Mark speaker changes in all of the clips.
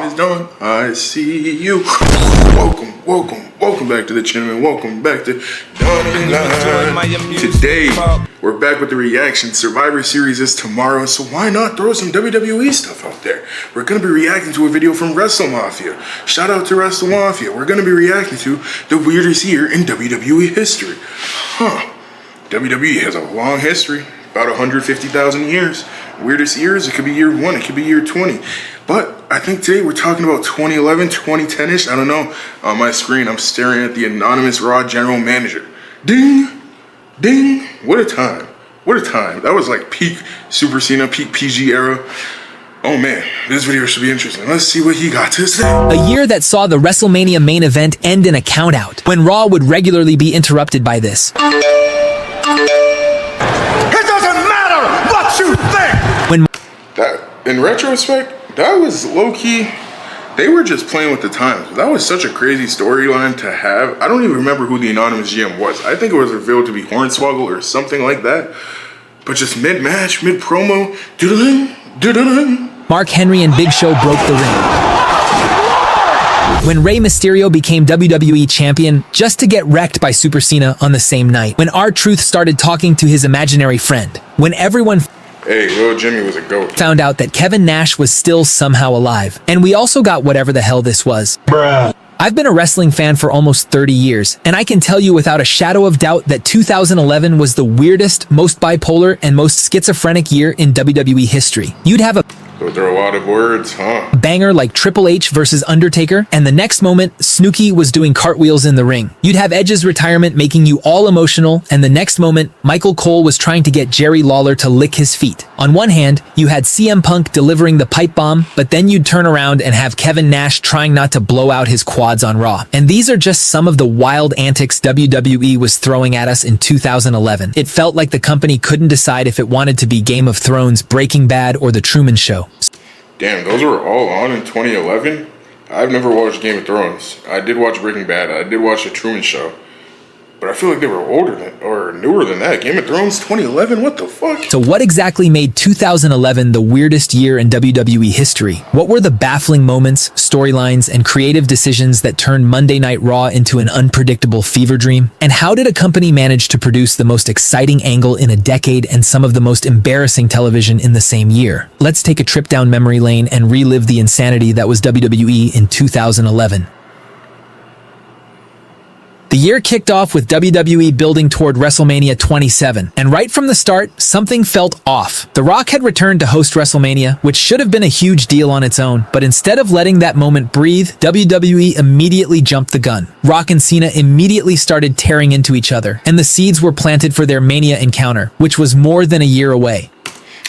Speaker 1: is done. I see you. Welcome back to the channel, and welcome back to DONNYLAND. Today, we're back with the reaction. Survivor Series is tomorrow, so why not throw some WWE stuff out there? We're going to be reacting to a video from WrestleMafia. Shout out to WrestleMafia. We're going to be reacting to the weirdest year in WWE history. WWE has a long history, about 150,000 years. Weirdest years, it could be year 1, it could be year 20. But I think today we're talking about 2011, 2010-ish. I don't know. On my screen, I'm staring at the anonymous Raw general manager. Ding, ding. What a time. What a time. That was like peak Super Cena, peak PG era. Oh man, this video should be interesting. Let's see what he got to say.
Speaker 2: A year that saw the WrestleMania main event end in a countout, when Raw would regularly be interrupted by this.
Speaker 1: In retrospect, that was low-key, they were just playing with the times. That was such a crazy storyline to have. I don't even remember who the anonymous GM was. I think it was revealed to be Hornswoggle or something like that. But just mid-match, mid-promo,
Speaker 2: Mark Henry and Big Show broke the ring. When Rey Mysterio became WWE champion, just to get wrecked by Super Cena on the same night. When R-Truth started talking to his imaginary friend. When everyone
Speaker 1: Lil Jimmy was a goat.
Speaker 2: Found out that Kevin Nash was still somehow alive. And we also got whatever the hell this was.
Speaker 3: Bruh.
Speaker 2: I've been a wrestling fan for almost 30 years, and I can tell you without a shadow of doubt that 2011 was the weirdest, most bipolar, and most schizophrenic year in WWE history. You'd have a
Speaker 1: So there are a lot of words, huh?
Speaker 2: banger like Triple H versus Undertaker, and the next moment, Snooki was doing cartwheels in the ring. You'd have Edge's retirement making you all emotional, and the next moment, Michael Cole was trying to get Jerry Lawler to lick his feet. On one hand, you had CM Punk delivering the pipe bomb, but then you'd turn around and have Kevin Nash trying not to blow out his quads on Raw. And these are just some of the wild antics WWE was throwing at us in 2011. It felt like the company couldn't decide if it wanted to be Game of Thrones, Breaking Bad, or The Truman Show.
Speaker 1: Damn, those were all on in 2011? I've never watched Game of Thrones. I did watch Breaking Bad. I did watch The Truman Show. But I feel like they were older than, or newer than that. Game of Thrones 2011? What the fuck?
Speaker 2: So what exactly made 2011 the weirdest year in WWE history? What were the baffling moments, storylines, and creative decisions that turned Monday Night Raw into an unpredictable fever dream? And how did a company manage to produce the most exciting angle in a decade and some of the most embarrassing television in the same year? Let's take a trip down memory lane and relive the insanity that was WWE in 2011. The year kicked off with WWE building toward WrestleMania 27, and right from the start, something felt off. The Rock had returned to host WrestleMania, which should have been a huge deal on its own, but instead of letting that moment breathe, WWE immediately jumped the gun. Rock and Cena immediately started tearing into each other, and the seeds were planted for their Mania encounter, which was more than a year away.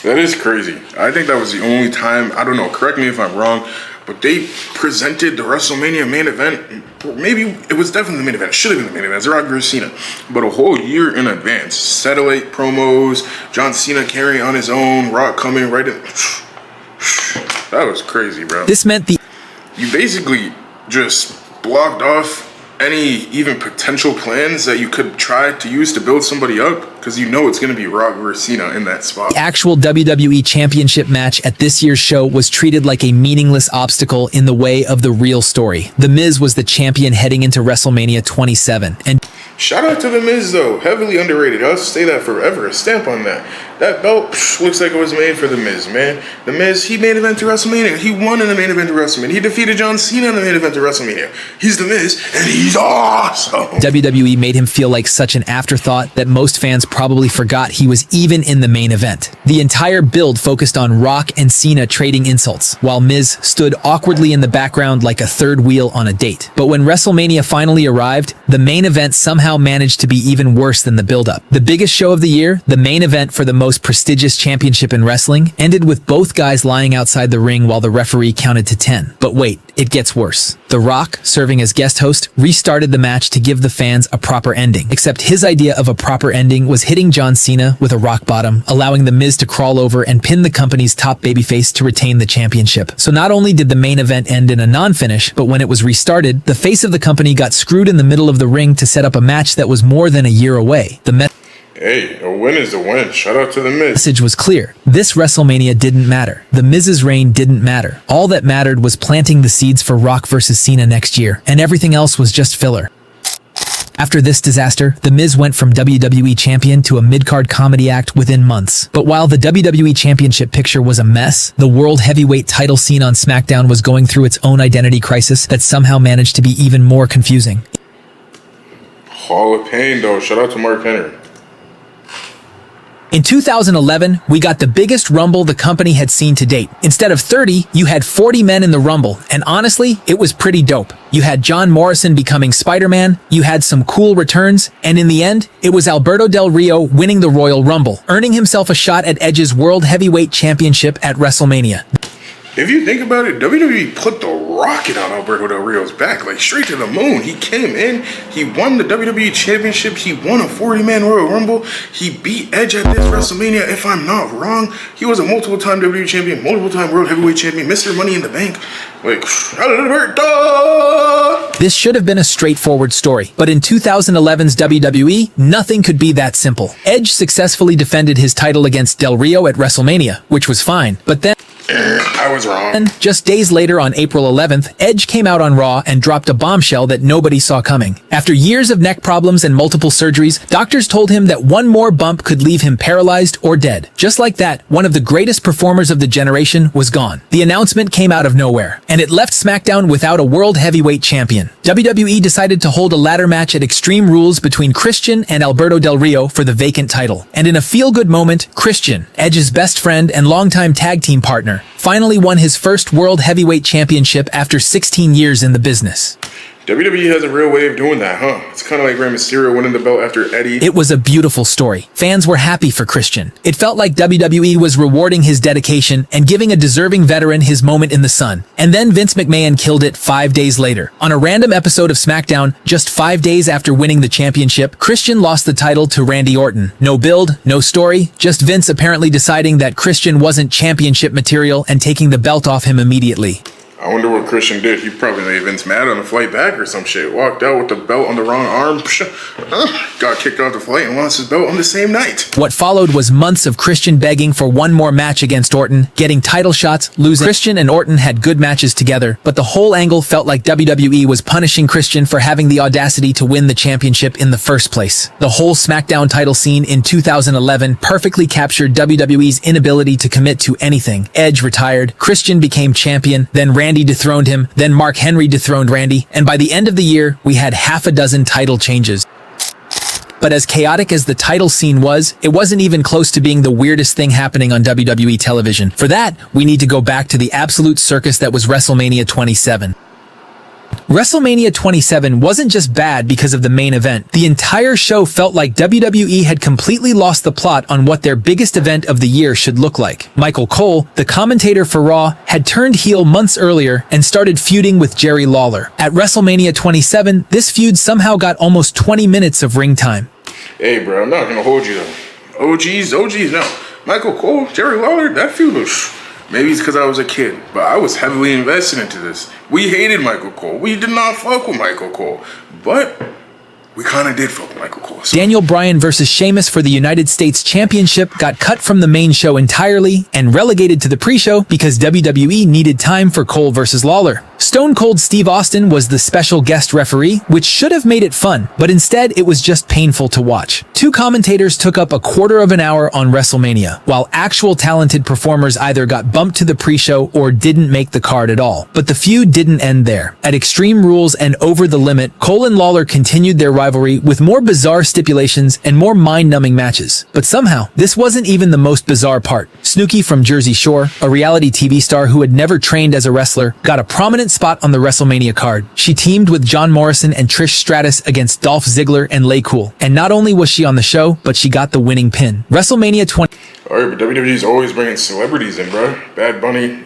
Speaker 1: That is crazy. I think that was the only time, I don't know, correct me if I'm wrong, but they presented the WrestleMania main event, maybe it was definitely the main event, it should have been the main event, it's Rock vs. Cena, but a whole year in advance. Satellite promos, John Cena carrying on his own, Rock coming right in. That was crazy, bro.
Speaker 2: This meant
Speaker 1: you basically just blocked off any even potential plans that you could try to use to build somebody up, because you know it's going to be Rock vs. Cena in that spot.
Speaker 2: The actual WWE Championship match at this year's show was treated like a meaningless obstacle in the way of the real story. The Miz was the champion heading into WrestleMania 27, and
Speaker 1: shout out to The Miz though, heavily underrated. I'll say that forever, a stamp on that. That belt looks like it was made for The Miz, man. The Miz, he main event to WrestleMania. He won in the main event to WrestleMania. He defeated John Cena in the main event to WrestleMania. He's The Miz, and he's awesome.
Speaker 2: WWE made him feel like such an afterthought that most fans probably forgot he was even in the main event. The entire build focused on Rock and Cena trading insults, while Miz stood awkwardly in the background like a third wheel on a date. But when WrestleMania finally arrived, the main event somehow managed to be even worse than the build-up. The biggest show of the year, the main event for the most prestigious championship in wrestling, ended with both guys lying outside the ring while the referee counted to 10. But wait, it gets worse. The Rock, serving as guest host, restarted the match to give the fans a proper ending. Except his idea of a proper ending was hitting John Cena with a rock bottom, allowing The Miz to crawl over and pin the company's top babyface to retain the championship. So not only did the main event end in a non-finish, but when it was restarted, the face of the company got screwed in the middle of the ring to set up a match that was more than a year away.
Speaker 1: Hey, a win is a win. Shout out to the Miz.
Speaker 2: Message was clear. This WrestleMania didn't matter. The Miz's reign didn't matter. All that mattered was planting the seeds for Rock vs. Cena next year, and everything else was just filler. After this disaster, The Miz went from WWE champion to a mid-card comedy act within months. But while the WWE championship picture was a mess, the World Heavyweight title scene on SmackDown was going through its own identity crisis that somehow managed to be even more confusing.
Speaker 1: Hall of Pain, though. Shout out to Mark Henry.
Speaker 2: In 2011, we got the biggest Rumble the company had seen to date. Instead of 30, you had 40 men in the Rumble, and honestly, it was pretty dope. You had John Morrison becoming Spider-Man, you had some cool returns, and in the end, it was Alberto Del Rio winning the Royal Rumble, earning himself a shot at Edge's World Heavyweight Championship at WrestleMania.
Speaker 1: If you think about it, WWE put the rocket on Alberto Del Rio's back, like straight to the moon. He came in, he won the WWE Championship, he won a 40-man Royal Rumble, he beat Edge at this WrestleMania, if I'm not wrong. He was a multiple-time WWE Champion, multiple-time World Heavyweight Champion, Mr. Money in the Bank. Like, Alberto!
Speaker 2: This should have been a straightforward story, but in 2011's WWE, nothing could be that simple. Edge successfully defended his title against Del Rio at WrestleMania, which was fine, but then
Speaker 1: I was wrong.
Speaker 2: just days later on April 11th, Edge came out on Raw and dropped a bombshell that nobody saw coming. After years of neck problems and multiple surgeries, doctors told him that one more bump could leave him paralyzed or dead. Just like that, one of the greatest performers of the generation was gone. The announcement came out of nowhere, and it left SmackDown without a World Heavyweight Champion. WWE decided to hold a ladder match at Extreme Rules between Christian and Alberto Del Rio for the vacant title. And in a feel-good moment, Christian, Edge's best friend and longtime tag team partner, finally won his first World Heavyweight Championship after 16 years in the business.
Speaker 1: WWE has a real way of doing that, huh? It's kind of like Rey Mysterio winning the belt after Eddie.
Speaker 2: It was a beautiful story. Fans were happy for Christian. It felt like WWE was rewarding his dedication and giving a deserving veteran his moment in the sun. And then Vince McMahon killed it 5 days later. On a random episode of SmackDown, just 5 days after winning the championship, Christian lost the title to Randy Orton. No build, no story, just Vince apparently deciding that Christian wasn't championship material and taking the belt off him immediately.
Speaker 1: I wonder what Christian did. He probably made Vince mad on the flight back or some shit. Walked out with the belt on the wrong arm. Got kicked off the flight and lost his belt on the same night.
Speaker 2: What followed was months of Christian begging for one more match against Orton, getting title shots, losing. Christian and Orton had good matches together, but the whole angle felt like WWE was punishing Christian for having the audacity to win the championship in the first place. The whole SmackDown title scene in 2011 perfectly captured WWE's inability to commit to anything. Edge retired, Christian became champion, then Randy dethroned him, then Mark Henry dethroned Randy, and by the end of the year, we had half a dozen title changes. But as chaotic as the title scene was, it wasn't even close to being the weirdest thing happening on WWE television. For that, we need to go back to the absolute circus that was WrestleMania 27. WrestleMania 27 wasn't just bad because of the main event. The entire show felt like WWE had completely lost the plot on what their biggest event of the year should look like. Michael Cole, the commentator for Raw, had turned heel months earlier and started feuding with Jerry Lawler. At WrestleMania 27, this feud somehow got almost 20 minutes of ring time.
Speaker 1: Hey, bro, I'm not gonna hold you though. OGs, no. Michael Cole, Jerry Lawler, that feud was... Maybe it's because I was a kid, but I was heavily invested into this. We hated Michael Cole. We did not fuck with Michael Cole. But we kind of did fuck with Michael Cole.
Speaker 2: Daniel Bryan versus Sheamus for the United States Championship got cut from the main show entirely and relegated to the pre-show because WWE needed time for Cole versus Lawler. Stone Cold Steve Austin was the special guest referee, which should have made it fun, but instead it was just painful to watch. Two commentators took up a quarter of an hour on WrestleMania, while actual talented performers either got bumped to the pre-show or didn't make the card at all. But the feud didn't end there. At Extreme Rules and Over the Limit, Cole and Lawler continued their rivalry with more bizarre stipulations and more mind-numbing matches. But somehow, this wasn't even the most bizarre part. Snooki from Jersey Shore, a reality TV star who had never trained as a wrestler, got a prominent spot on the WrestleMania card. She teamed with John Morrison and Trish Stratus against Dolph Ziggler and Lay Cool. And not only was she on the show, but she got the winning pin. WrestleMania 20...
Speaker 1: Alright, but WWE's always bringing celebrities in, bro. Bad Bunny,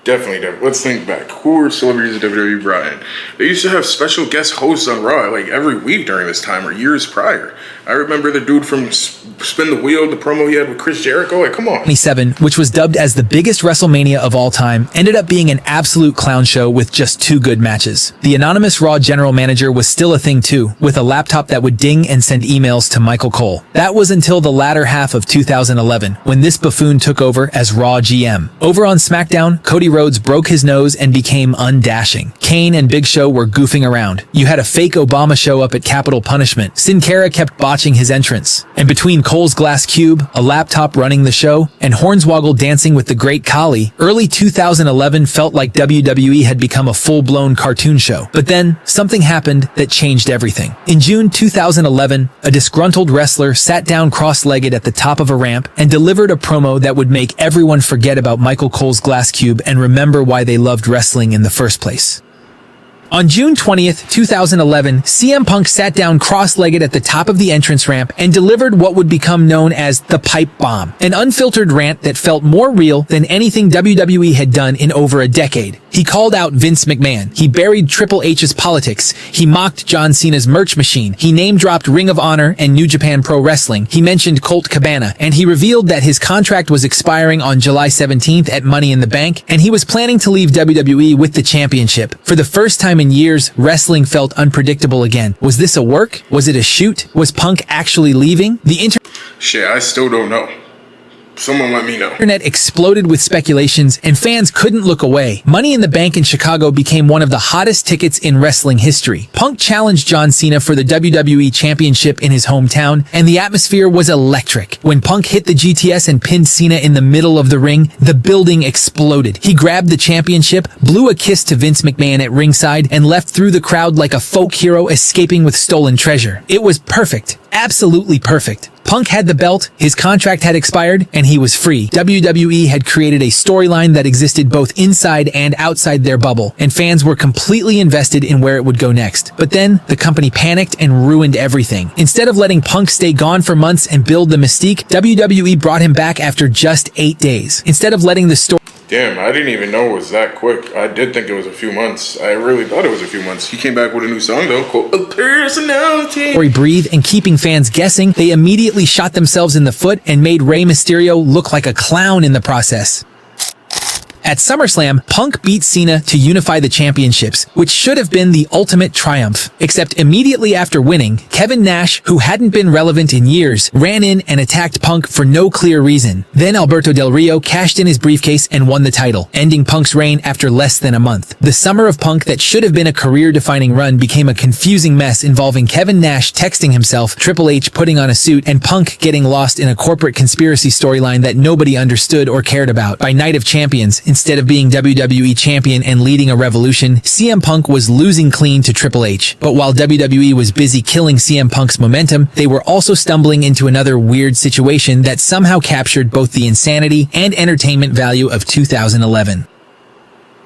Speaker 1: Definitely. Let's think back. Who were celebrities that WWE brought in? They used to have special guest hosts on Raw like every week during this time or years prior. I remember the dude from Spin the Wheel, the promo he had with Chris Jericho. Like, come on.
Speaker 2: 27, which was dubbed as the biggest WrestleMania of all time, ended up being an absolute clown show with just 2 good matches. The anonymous Raw general manager was still a thing too, with a laptop that would ding and send emails to Michael Cole. That was until the latter half of 2011, when this buffoon took over as Raw GM. Over on SmackDown, Cody Rhodes broke his nose and became undashing. Kane and Big Show were goofing around. You had a fake Obama show up at Capitol Punishment. Sin Cara kept botching his entrance. And between Cole's glass cube, a laptop running the show, and Hornswoggle dancing with the Great Khali, early 2011 felt like WWE had become a full-blown cartoon show. But then, something happened that changed everything. In June 2011, a disgruntled wrestler sat down cross-legged at the top of a ramp and delivered a promo that would make everyone forget about Michael Cole's glass cube and remember why they loved wrestling in the first place. On June 20th, 2011, CM Punk sat down cross-legged at the top of the entrance ramp and delivered what would become known as the Pipe Bomb, an unfiltered rant that felt more real than anything WWE had done in over a decade. He called out Vince McMahon. He buried Triple H's politics. He mocked John Cena's merch machine. He name-dropped Ring of Honor and New Japan Pro Wrestling. He mentioned Colt Cabana, and he revealed that his contract was expiring on July 17th at Money in the Bank, and he was planning to leave WWE with the championship. For the first time in years, wrestling felt unpredictable again. Was this a work? Was it a shoot? Was Punk actually leaving?
Speaker 1: Shit, I still don't know. Someone let me know.
Speaker 2: Internet exploded with speculations, and fans couldn't look away. Money in the Bank in Chicago became one of the hottest tickets in wrestling history. Punk challenged John Cena for the WWE Championship in his hometown, and the atmosphere was electric. When Punk hit the GTS and pinned Cena in the middle of the ring, the building exploded. He grabbed the championship, blew a kiss to Vince McMahon at ringside, and left through the crowd like a folk hero escaping with stolen treasure. It was perfect. Absolutely perfect. Punk had the belt, his contract had expired, and he was free. WWE had created a storyline that existed both inside and outside their bubble, and fans were completely invested in where it would go next. But then, the company panicked and ruined everything. Instead of letting Punk stay gone for months and build the mystique, WWE brought him back after just 8 days. Instead of letting the story...
Speaker 1: Damn, I didn't even know it was that quick. I did think it was a few months. I really thought it was a few months. He came back with a new song though, called A Personality.
Speaker 2: Breathe and keeping fans guessing, they immediately shot themselves in the foot and made Rey Mysterio look like a clown in the process. At SummerSlam, Punk beat Cena to unify the championships, which should have been the ultimate triumph. Except immediately after winning, Kevin Nash, who hadn't been relevant in years, ran in and attacked Punk for no clear reason. Then Alberto Del Rio cashed in his briefcase and won the title, ending Punk's reign after less than a month. The summer of Punk that should have been a career-defining run became a confusing mess involving Kevin Nash texting himself, Triple H putting on a suit, and Punk getting lost in a corporate conspiracy storyline that nobody understood or cared about. By Night of Champions, instead of being WWE champion and leading a revolution, CM Punk was losing clean to Triple H. But while WWE was busy killing CM Punk's momentum, they were also stumbling into another weird situation that somehow captured both the insanity and entertainment value of 2011.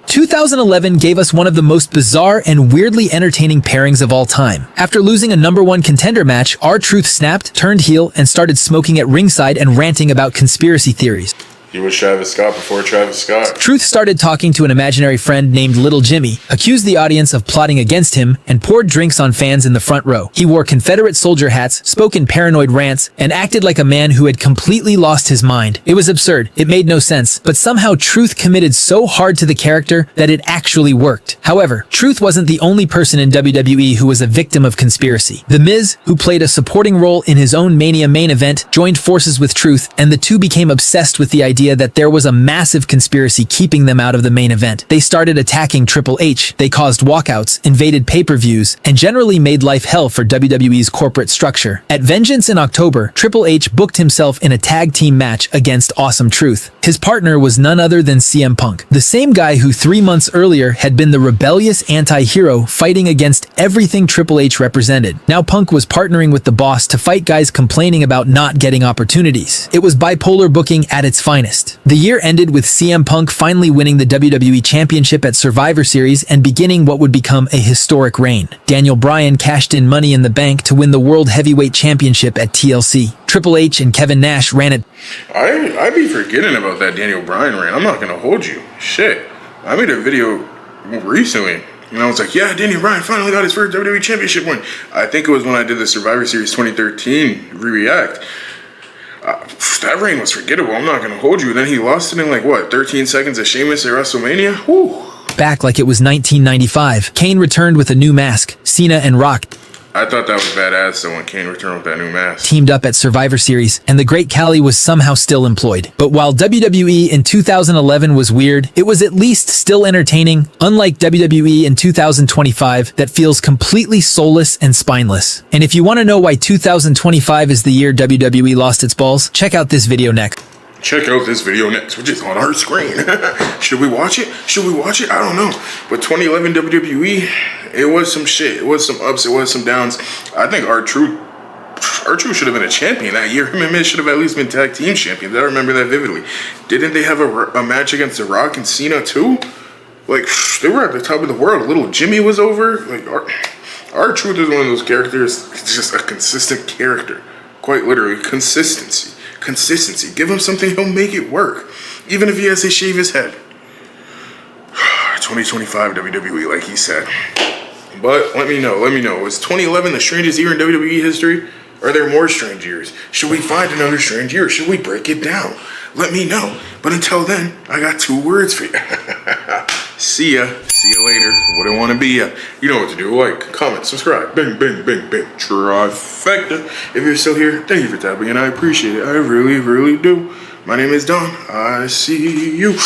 Speaker 2: 2011 gave us one of the most bizarre and weirdly entertaining pairings of all time. After losing a #1 contender match, R-Truth snapped, turned heel, and started smoking at ringside and ranting about conspiracy theories.
Speaker 1: He was Travis Scott before Travis Scott.
Speaker 2: Truth started talking to an imaginary friend named Little Jimmy, accused the audience of plotting against him, and poured drinks on fans in the front row. He wore Confederate soldier hats, spoke in paranoid rants, and acted like a man who had completely lost his mind. It was absurd. It made no sense. But somehow Truth committed so hard to the character that it actually worked. However, Truth wasn't the only person in WWE who was a victim of conspiracy. The Miz, who played a supporting role in his own Mania main event, joined forces with Truth, and the two became obsessed with the idea that there was a massive conspiracy keeping them out of the main event. They started attacking Triple H, they caused walkouts, invaded pay-per-views, and generally made life hell for WWE's corporate structure. At Vengeance in October, Triple H booked himself in a tag team match against Awesome Truth. His partner was none other than CM Punk, the same guy who 3 months earlier had been the rebellious anti-hero fighting against everything Triple H represented. Now Punk was partnering with the boss to fight guys complaining about not getting opportunities. It was bipolar booking at its finest. The year ended with CM Punk finally winning the WWE Championship at Survivor Series and beginning what would become a historic reign. Daniel Bryan cashed in Money in the Bank to win the World Heavyweight Championship at TLC. Triple H and Kevin Nash ran it.
Speaker 1: I be forgetting about that Daniel Bryan reign. I'm not gonna hold you. Shit. I made a video recently, and I was like, yeah, Daniel Bryan finally got his first WWE Championship win. I think it was when I did the Survivor Series 2013 re-react. That reign was forgettable, I'm not going to hold you. Then he lost it in like, what, 13 seconds of Sheamus at WrestleMania? Whew.
Speaker 2: Back like it was 1995, Kane returned with a new mask. Cena and Rock
Speaker 1: I thought that was badass though when Kane returned with that new mask.
Speaker 2: teamed up at Survivor Series, and the Great Khali was somehow still employed. But while WWE in 2011 was weird, it was at least still entertaining, unlike WWE in 2025 that feels completely soulless and spineless. And if you want to know why 2025 is the year WWE lost its balls, check out this video next.
Speaker 1: Check out this video next, which is on our screen. Should we watch it? Should we watch it? I don't know. But 2011 WWE, it was some shit. It was some ups, it was some downs. I think R-Truth should have been a champion that year. Him and Miz should have at least been tag team champions. I remember that vividly. Didn't they have a match against The Rock and Cena too? Like, they were at the top of the world. Little Jimmy was over. Like, R-Truth is one of those characters. It's just a consistent character. Quite literally, consistency. Consistency. Give him something, he'll make it work. Even if he has to shave his head. 2025 WWE, like he said. But let me know. Was 2011 the strangest year in WWE history? Are there more strange years? Should we find another strange year? Should we break it down? Let me know. But until then, I got 2 words for you. See ya. See you later. Wouldn't want to be ya. You know what to do. Like, comment, subscribe. Bang, bang, bang, bang. Trifecta. If you're still here, thank you for tapping, and I appreciate it. I really, really do. My name is Don. I see you.